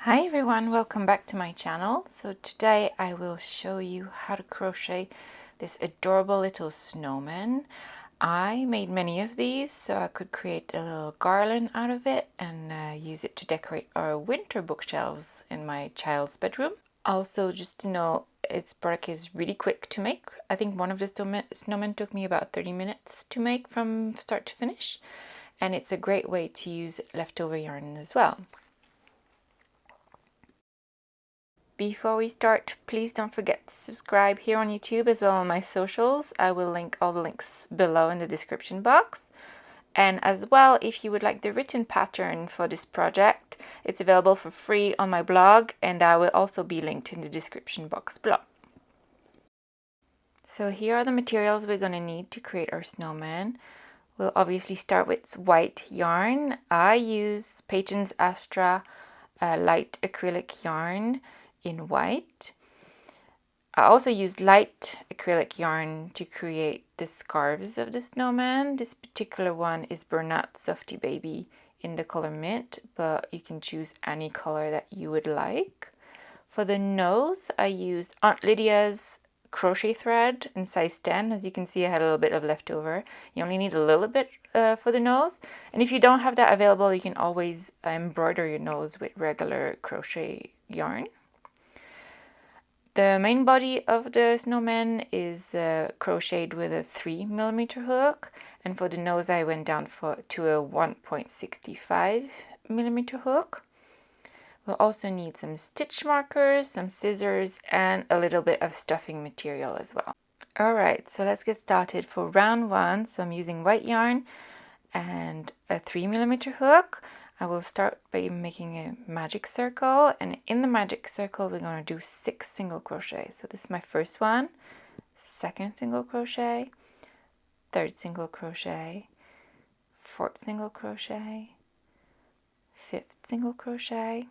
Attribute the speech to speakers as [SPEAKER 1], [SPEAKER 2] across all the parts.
[SPEAKER 1] Hi everyone, welcome back to my channel. So today I will show you how to crochet this adorable little snowman. I made many of these so I could create a little garland out of it and use it to decorate our winter bookshelves in my child's bedroom. Also, just to know, its product is really quick to make. I think one of the snowmen took me about 30 minutes to make from start to finish, and it's a great way to use leftover yarn as well. Before we start, please don't forget to subscribe here on YouTube as well on my socials. I will link all the links below in the description box. And as well, if you would like the written pattern for this project, it's available for free on my blog, and I will also be linked in the description box below. So here are the materials we're going to need to create our snowman. We'll obviously start with white yarn. I use Peyton's Astra light acrylic yarn in white. I also used light acrylic yarn to create the scarves of the snowman. This particular one is Burnout Softy Baby in the color mint, but you can choose any color that you would like. For the nose, I used Aunt Lydia's crochet thread in size 10. As you can see, I had a little bit of leftover. You only need a little bit for the nose. And if you don't have that available, you can always embroider your nose with regular crochet yarn. The main body of the snowman is crocheted with a 3mm hook, and for the nose I went down to a 1.65mm hook. We'll also need some stitch markers, some scissors, and a little bit of stuffing material as well. Alright, so let's get started. For round one, so I'm using white yarn and a 3mm hook. I will start by making a magic circle, and in the magic circle we're going to do 6 single crochet. So this is my first one, second single crochet, third single crochet, fourth single crochet, fifth single crochet,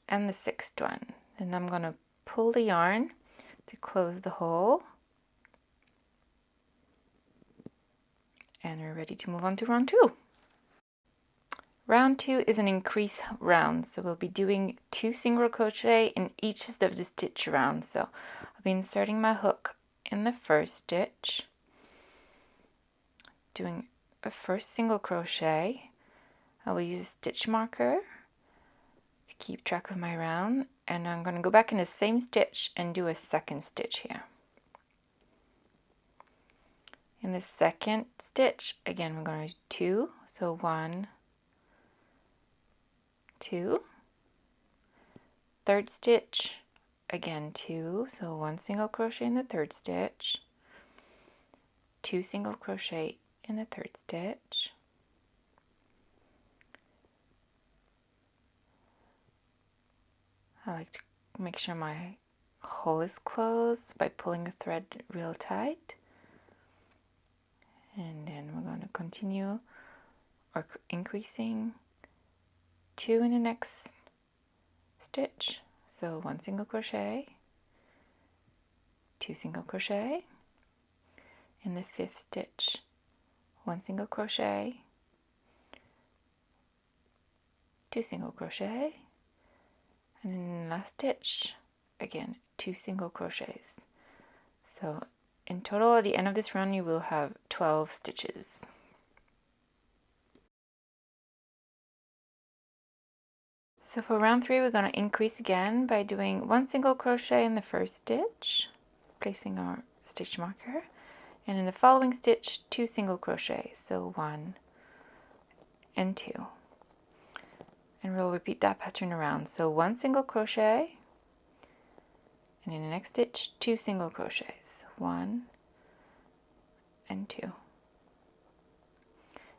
[SPEAKER 1] and the sixth one. Then I'm going to pull the yarn to close the hole, and we're ready to move on to round 2. Round 2 is an increase round, so we'll be doing 2 single crochet in each of the stitch rounds. So I'll be inserting my hook in the first stitch, doing a first single crochet. I will use a stitch marker to keep track of my round, and I'm going to go back in the same stitch and do a second stitch here. In the second stitch, again, we're going to do 2, so 1, 2, third stitch, again 2, so 1 single crochet in the third stitch, 2 single crochet in the third stitch, I like to make sure my hole is closed by pulling the thread real tight, and then we're going to continue or increasing 2 in the next stitch, so 1 single crochet, 2 single crochet, in the fifth stitch 1 single crochet, 2 single crochet, and in the last stitch again 2 single crochets. So in total at the end of this round you will have 12 stitches. So for round 3 we're going to increase again by doing 1 single crochet in the first stitch, placing our stitch marker, and in the following stitch 2 single crochets, so 1 and 2. And we'll repeat that pattern around. So 1 single crochet, and in the next stitch 2 single crochets, 1 and 2.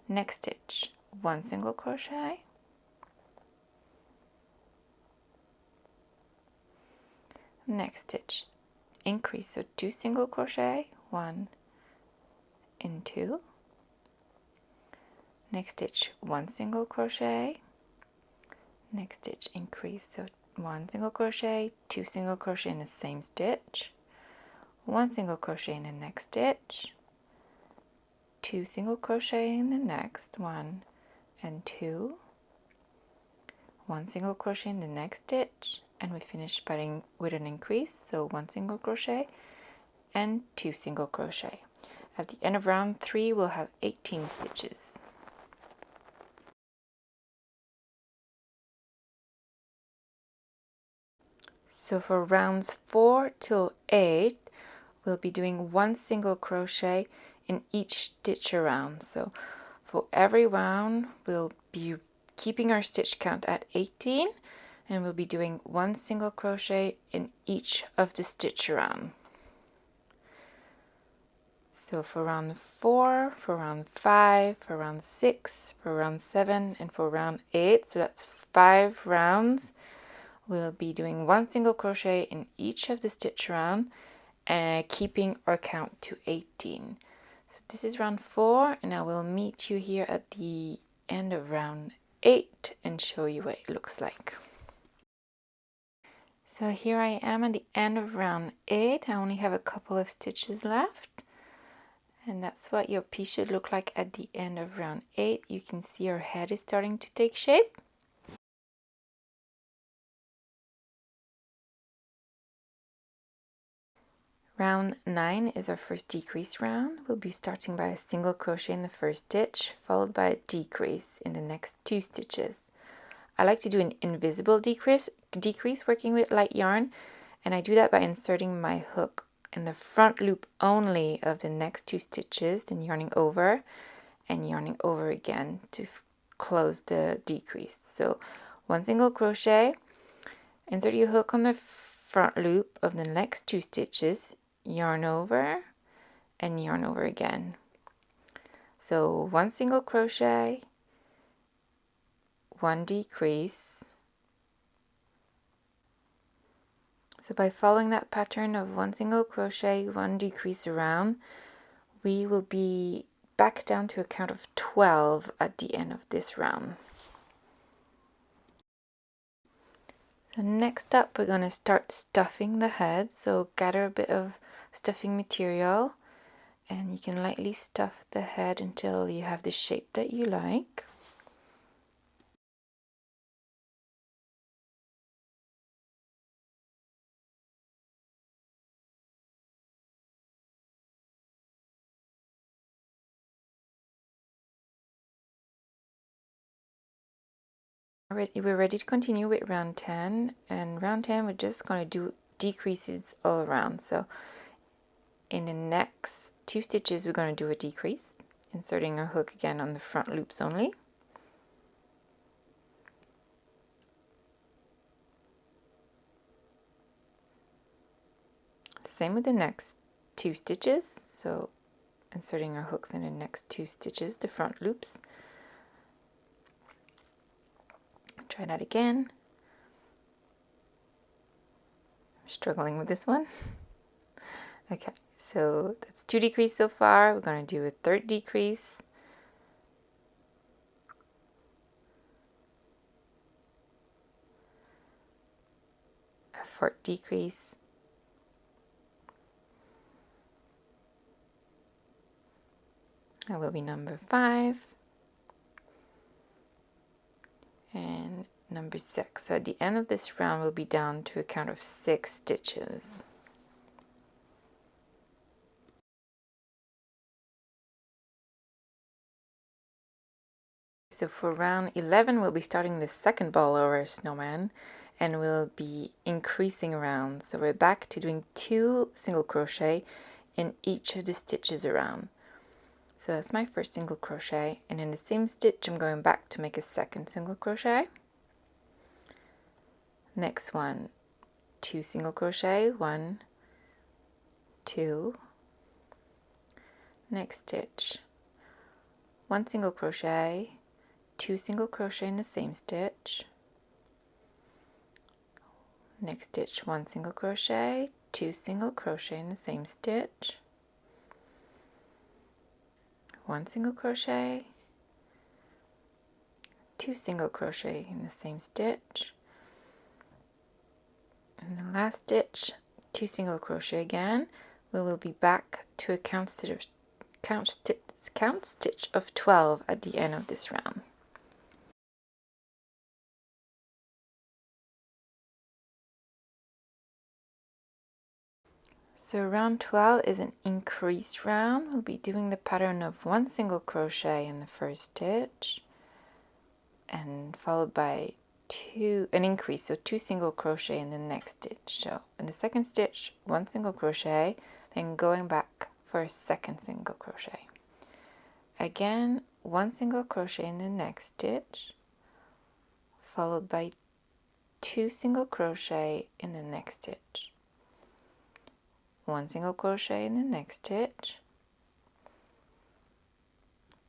[SPEAKER 1] Next stitch 1 single crochet, next stitch increase, so 2 single crochet, 1 and 2, next stitch 1 single crochet, next stitch increase, so 1 single crochet, 2 single crochet in the same stitch, 1 single crochet in the next stitch, 2 single crochet in the next, 1 and 2, 1 single crochet in the next stitch, and we finish batting with an increase, so 1 single crochet and 2 single crochet. At the end of round 3 we'll have 18 stitches. So for rounds 4 till 8 we'll be doing 1 single crochet in each stitch around. So for every round we'll be keeping our stitch count at 18, and we'll be doing 1 single crochet in each of the stitch around. So for round 4, for round 5, for round 6, for round 7, and for round 8, so that's 5 rounds, we'll be doing 1 single crochet in each of the stitch around and keeping our count to 18. So this is round 4, and I will meet you here at the end of round 8 and show you what it looks like. So here I am at the end of round 8. I only have a couple of stitches left. And that's what your piece should look like at the end of round 8. You can see our head is starting to take shape. Round 9 is our first decrease round. We'll be starting by a single crochet in the first stitch, followed by a decrease in the next 2 stitches. I like to do an invisible decrease working with light yarn, and I do that by inserting my hook in the front loop only of the next 2 stitches, then yarning over and yarning over again to close the decrease. So 1 single crochet, insert your hook on the front loop of the next 2 stitches, yarn over and yarn over again. So 1 single crochet, 1 decrease. So by following that pattern of 1 single crochet, 1 decrease around, we will be back down to a count of 12 at the end of this round. So next up we're going to start stuffing the head. So gather a bit of stuffing material and you can lightly stuff the head until you have the shape that you like. We're ready to continue with round 10, and round 10 we're just going to do decreases all around. So in the next 2 stitches we're going to do a decrease, inserting our hook again on the front loops only. Same with the next 2 stitches, so inserting our hooks in the next 2 stitches, the front loops. Try that again. I'm struggling with this one. Okay, so that's 2 decreases so far. We're going to do a 3rd decrease. A 4th decrease. That will be number 5. And number 6. So at the end of this round we'll be down to a count of 6 stitches. So for round 11 we'll be starting the second ball over our snowman, and we'll be increasing around. So we're back to doing 2 single crochet in each of the stitches around. So that's my first single crochet, and in the same stitch I'm going back to make a second single crochet. Next one, 2 single crochet, 1, 2. Next stitch, 1 single crochet, 2 single crochet in the same stitch. Next stitch, 1 single crochet, 2 single crochet in the same stitch. 1 single crochet, 2 single crochet in the same stitch. And the last stitch, 2 single crochet again. We will be back to a count stitch of 12 at the end of this round. So round 12 is an increase round. We'll be doing the pattern of 1 single crochet in the first stitch and followed by an increase, so 2 single crochet in the next stitch. So in the second stitch, 1 single crochet, then going back for a second single crochet. Again, 1 single crochet in the next stitch, followed by 2 single crochet in the next stitch. 1 single crochet in the next stitch,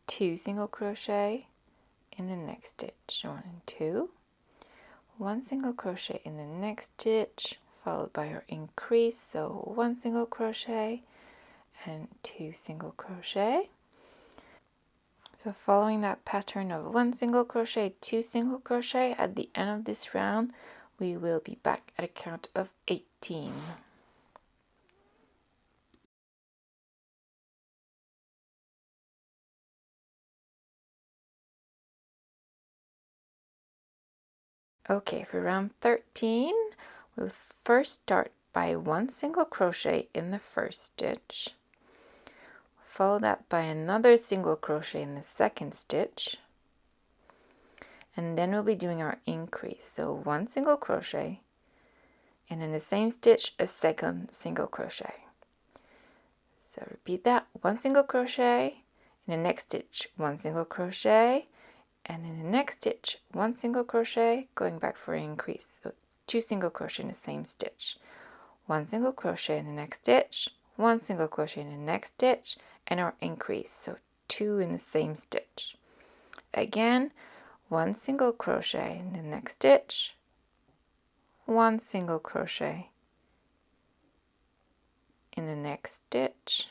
[SPEAKER 1] 2 single crochet in the next stitch, 1 and 2, 1 single crochet in the next stitch, followed by our increase, so 1 single crochet and 2 single crochet. So following that pattern of 1 single crochet, 2 single crochet, at the end of this round we will be back at a count of 18. Okay, for round 13, we'll first start by 1 single crochet in the first stitch, follow that by another single crochet in the second stitch, and then we'll be doing our increase. So 1 single crochet, and in the same stitch, a second single crochet. So repeat that, 1 single crochet, in the next stitch, 1 single crochet, and in the next stitch, 1 single crochet, going back for an increase. So 2 single crochet in the same stitch, 1 single crochet in the next stitch, 1 single crochet in the next stitch, and our increase, so 2 in the same stitch. Again, 1 single crochet in the next stitch, 1 single crochet in the next stitch,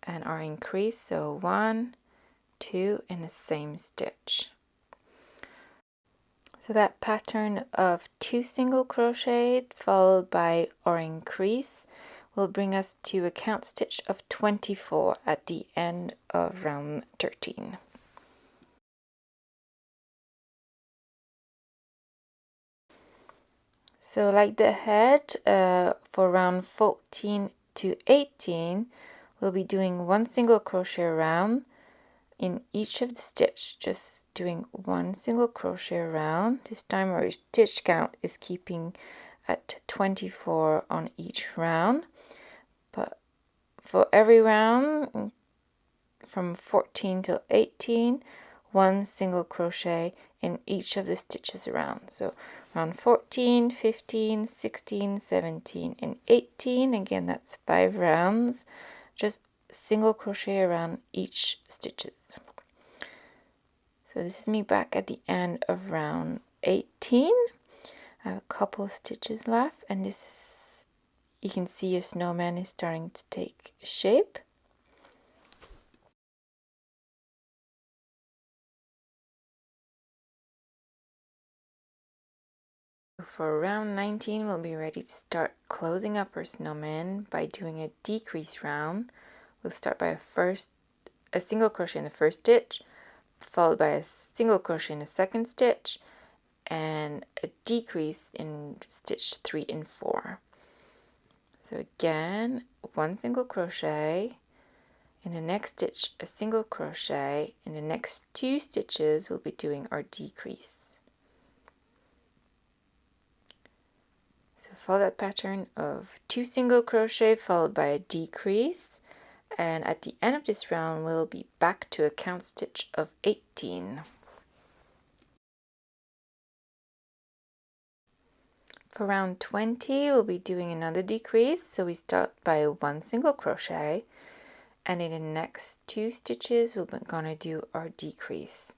[SPEAKER 1] and our increase, so 1, 2 in the same stitch. So that pattern of 2 single crochet followed by our increase will bring us to a count stitch of 24 at the end of round 13. So like the head, for round 14 to 18, we'll be doing 1 single crochet round in each of the stitch, just doing 1 single crochet around. This time our stitch count is keeping at 24 on each round, but for every round from 14 till 18, 1 single crochet in each of the stitches around. So round 14, 15, 16, 17, and 18, again that's 5 rounds, just single crochet around each stitches. So this is me back at the end of round 18. I have a couple of stitches left, and this is, you can see your snowman is starting to take shape. For round 19, we'll be ready to start closing up our snowman by doing a decrease round. We'll start by a single crochet in the first stitch, followed by a single crochet in the second stitch, and a decrease in stitch 3 and 4. So again, 1 single crochet, in the next stitch a single crochet, in the next 2 stitches we'll be doing our decrease. So follow that pattern of 2 single crochet followed by a decrease, and at the end of this round we'll be back to a count stitch of 18. For round 20, we'll be doing another decrease, so we start by 1 single crochet, and in the next 2 stitches we're going to do our decrease.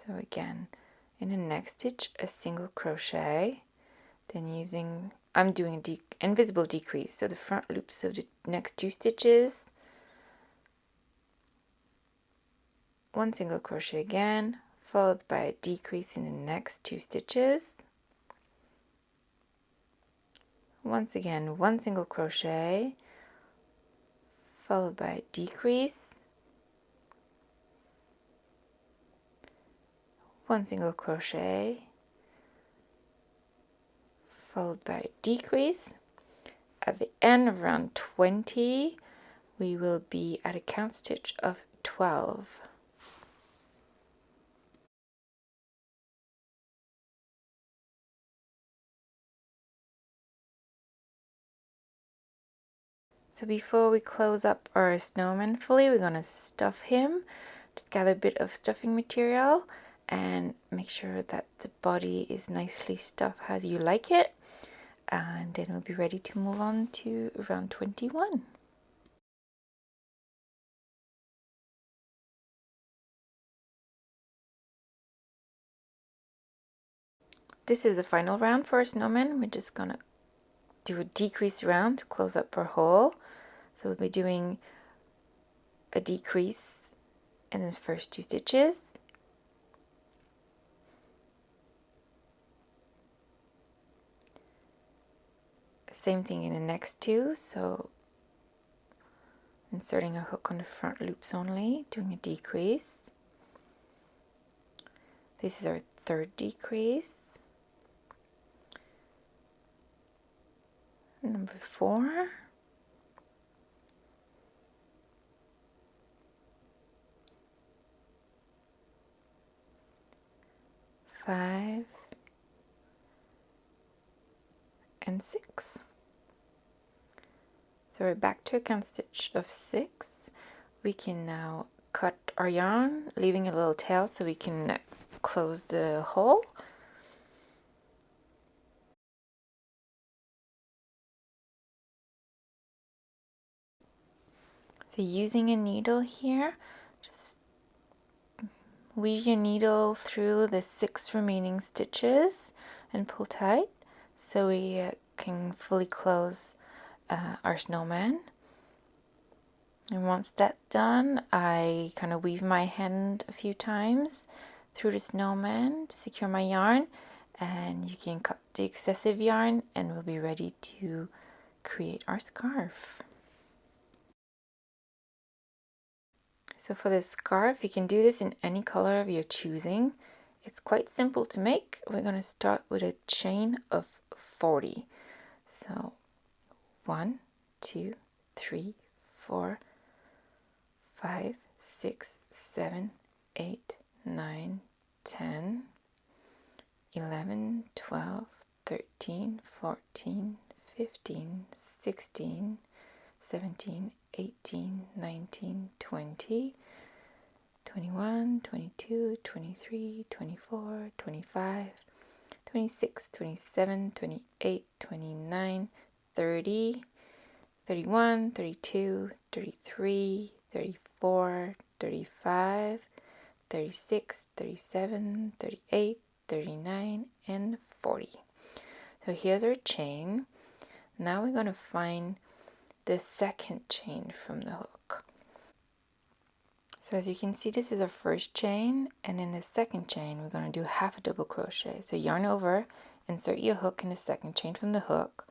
[SPEAKER 1] So again, in the next stitch a single crochet, then I'm doing an invisible decrease, so the front loops of the next 2 stitches, 1 single crochet again, followed by a decrease in the next 2 stitches. Once again, 1 single crochet, followed by a decrease, 1 single crochet, followed by a decrease. At the end of round 20, we will be at a count stitch of 12. So before we close up our snowman fully, we're going to stuff him. Just gather a bit of stuffing material and make sure that the body is nicely stuffed as you like it. And then we'll be ready to move on to round 21. This is the final round for our snowman. We're just gonna do a decrease round to close up our hole. So we'll be doing a decrease in the first 2 stitches. Same thing in the next 2. So inserting a hook on the front loops only, doing a decrease. This is our 3rd decrease. Number 4. Five and 6. So we're back to a count stitch of 6. We can now cut our yarn, leaving a little tail so we can close the hole. So using a needle here, just weave your needle through the 6 remaining stitches and pull tight so we can fully close our snowman. And once that's done, I kind of weave my hand a few times through the snowman to secure my yarn, and you can cut the excessive yarn and we'll be ready to create our scarf. So for this scarf, you can do this in any color of your choosing. It's quite simple to make. We're going to start with a chain of 40. So 1, 2, 3, 4, 5, 6, 7, 8, 9, 10, 11, 12, 13, 14, 15, 16, 17, 18, 19, 20, 21, 22, 23, 24, 25, 26, 27, 28, 29, 30, 31, 32, 33, 34, 35, 36, 37, 38, 39, and 40. So here's our chain. Now we're going to find the second chain from the hook. So as you can see, this is our first chain, and in the second chain we're going to do half a double crochet. So yarn over, insert your hook in the second chain from the hook,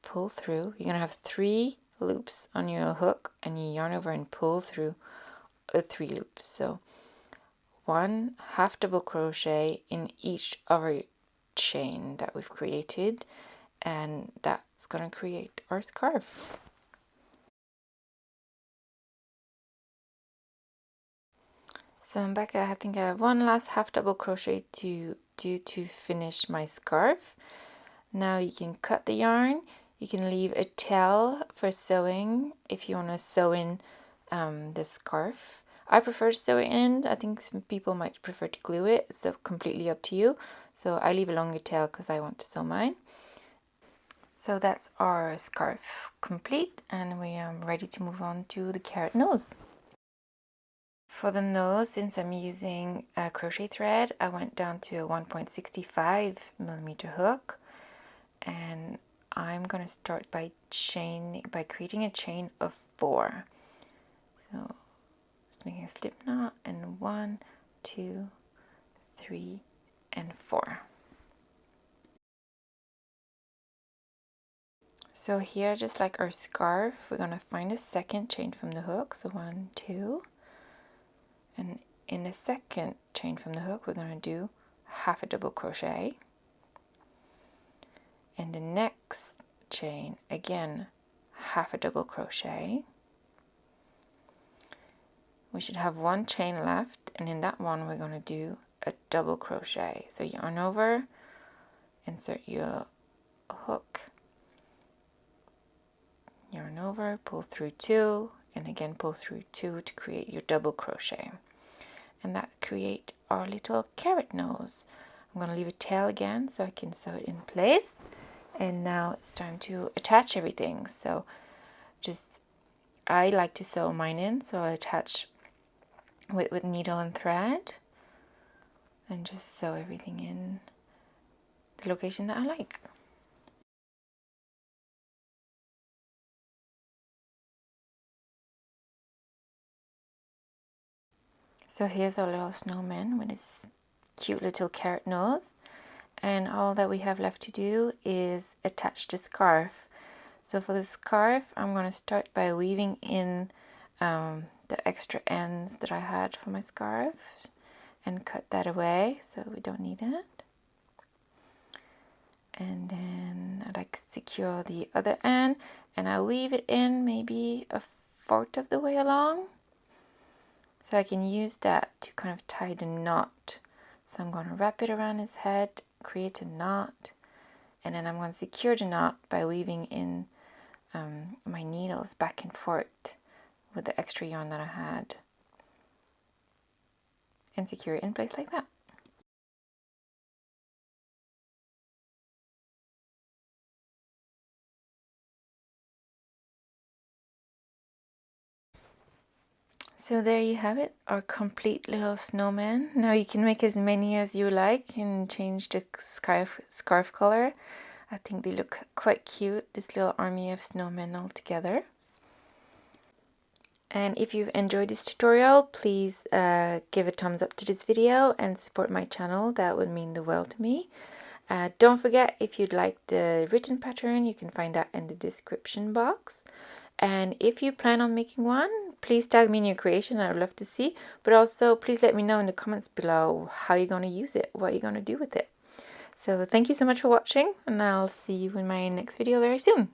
[SPEAKER 1] pull through. You're going to have 3 loops on your hook, and you yarn over and pull through 3 loops. So 1 half double crochet in each of our chain that we've created, and that's going to create our scarf. So I'm back. I think I have 1 last half double crochet to do to finish my scarf. Now you can cut the yarn. You can leave a tail for sewing if you want to sew in the scarf. I prefer to sew it in. I think some people might prefer to glue it. It's completely up to you. So I leave a longer tail because I want to sew mine. So that's our scarf complete, and we are ready to move on to the carrot nose. For the nose, since I'm using a crochet thread, I went down to a 1.65mm hook, and I'm going to start by creating a chain of 4. So just making a slip knot, and 1, 2, 3, and 4. So here, just like our scarf, we're going to find a second chain from the hook. So 1, 2, and in the second chain from the hook, we're going to do half a double crochet. In the next chain, again, half a double crochet. We should have one chain left, and in that one we're going to do a double crochet. So yarn over, insert your hook, yarn over, pull through 2, and again pull through 2 to create your double crochet. And that create our little carrot nose. I'm going to leave a tail again so I can sew it in place. And now it's time to attach everything. So I like to sew mine in, so I attach with needle and thread and just sew everything in the location that I like. So here's our little snowman with his cute little carrot nose, and all that we have left to do is attach the scarf. So for the scarf, I'm going to start by weaving in the extra ends that I had for my scarves and cut that away so we don't need it. And then I like secure the other end, and I weave it in maybe a fourth of the way along. So I can use that to kind of tie the knot. So I'm going to wrap it around his head, create a knot, and then I'm going to secure the knot by weaving in my needles back and forth with the extra yarn that I had, and secure it in place like that. So there you have it, our complete little snowman. Now you can make as many as you like and change the scarf color. I think they look quite cute, this little army of snowmen all together. And if you've enjoyed this tutorial, please give a thumbs up to this video and support my channel. That would mean the world to me. Don't forget, if you'd like the written pattern, you can find that in the description box. And if you plan on making one, please tag me in your creation. I would love to see. But also, please let me know in the comments below how you're going to use it, what you're going to do with it. So thank you so much for watching, and I'll see you in my next video very soon.